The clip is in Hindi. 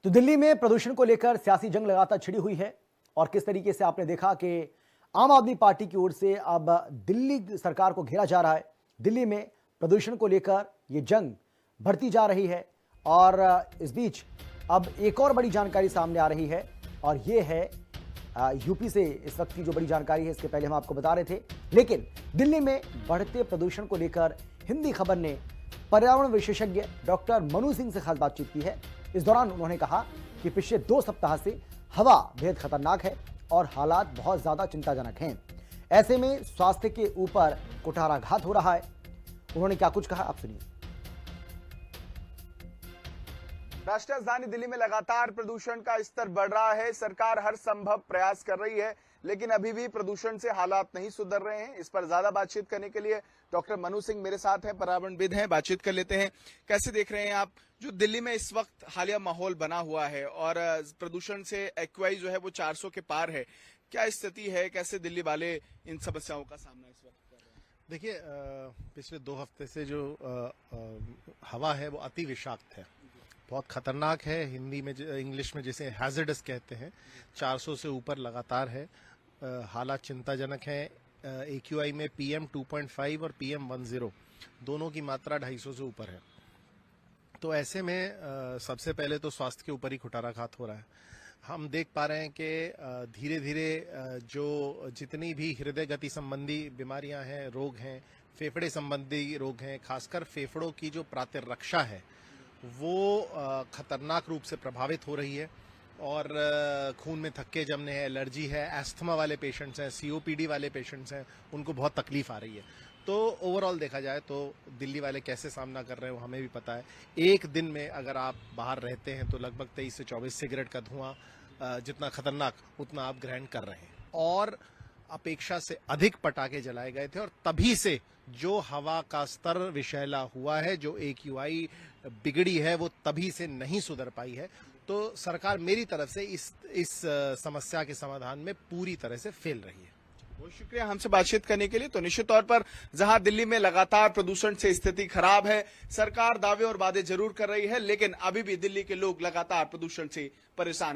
तो दिल्ली में प्रदूषण को लेकर सियासी जंग लगातार छिड़ी हुई है और किस तरीके से आपने देखा कि आम आदमी पार्टी की ओर से अब दिल्ली सरकार को घेरा जा रहा है। दिल्ली में प्रदूषण को लेकर यह जंग बढ़ती जा रही है और इस बीच अब एक और बड़ी जानकारी सामने आ रही है और यह है यूपी से इस वक्त की जो बड़ी जानकारी है, इसके पहले हम आपको बता रहे थे। लेकिन दिल्ली में बढ़ते प्रदूषण को लेकर हिंदी खबर ने पर्यावरण विशेषज्ञ डॉक्टर मनु सिंह से खास बातचीत की है। इस दौरान उन्होंने कहा कि पिछले 2 सप्ताह से हवा बेहद खतरनाक है और हालात बहुत ज्यादा चिंताजनक हैं। ऐसे में स्वास्थ्य के ऊपर कुठाराघात हो रहा है। उन्होंने क्या कुछ कहा, आप सुनिए। राष्ट्रीय राजधानी दिल्ली में लगातार प्रदूषण का स्तर बढ़ रहा है। सरकार हर संभव प्रयास कर रही है, लेकिन अभी भी प्रदूषण से हालात नहीं सुधर रहे हैं। इस पर ज्यादा बातचीत करने के लिए डॉक्टर मनु सिंह मेरे साथ हैं, पर्यावरणविद हैं। बातचीत कर लेते हैं। कैसे देख रहे हैं आप जो दिल्ली में इस वक्त हालिया माहौल बना हुआ है और प्रदूषण से एक्यूआई जो है वो 400 के पार है, क्या स्थिति है? कैसे दिल्ली वाले इन समस्याओं का सामना इस वक्त कर रहे हैं? देखिए, पिछले 2 हफ्ते से जो हवा है वो अति विषाक्त है, बहुत खतरनाक है। हिंदी में इंग्लिश में जिसे हैजर्डस कहते हैं, 400 से ऊपर लगातार है। हालात चिंताजनक है। एक्यूआई में PM 2.5 और PM 10 दोनों की मात्रा 250 से ऊपर है। तो ऐसे में सबसे पहले तो स्वास्थ्य के ऊपर ही कुठाराघात हो रहा है। हम देख पा रहे हैं कि धीरे धीरे जो जितनी भी हृदय गति संबंधी बीमारियां हैं, रोग हैं, फेफड़े संबंधी रोग हैं, खासकर फेफड़ों की जो प्रतिरक्षा है वो खतरनाक रूप से प्रभावित हो रही है और खून में थक्के जमने हैं, एलर्जी है, एस्थमा वाले पेशेंट्स हैं, COPD वाले पेशेंट्स हैं, उनको बहुत तकलीफ आ रही है। तो ओवरऑल देखा जाए तो दिल्ली वाले कैसे सामना कर रहे हैं वो हमें भी पता है। एक दिन में अगर आप बाहर रहते हैं तो लगभग 23 से 24 सिगरेट का धुआं जितना खतरनाक उतना आप ग्रहण कर रहे हैं और अपेक्षा से अधिक पटाखे जलाए गए थे और तभी से जो हवा का स्तर विषैला हुआ है, जो एक्यूआई बिगड़ी है, वो तभी से नहीं सुधर पाई है। तो सरकार मेरी तरफ से इस समस्या के समाधान में पूरी तरह से फेल रही है। बहुत शुक्रिया हमसे बातचीत करने के लिए। तो निश्चित तौर पर जहां दिल्ली में लगातार प्रदूषण से स्थिति खराब है, सरकार दावे और वादे जरूर कर रही है, लेकिन अभी भी दिल्ली के लोग लगातार प्रदूषण से परेशान हैं।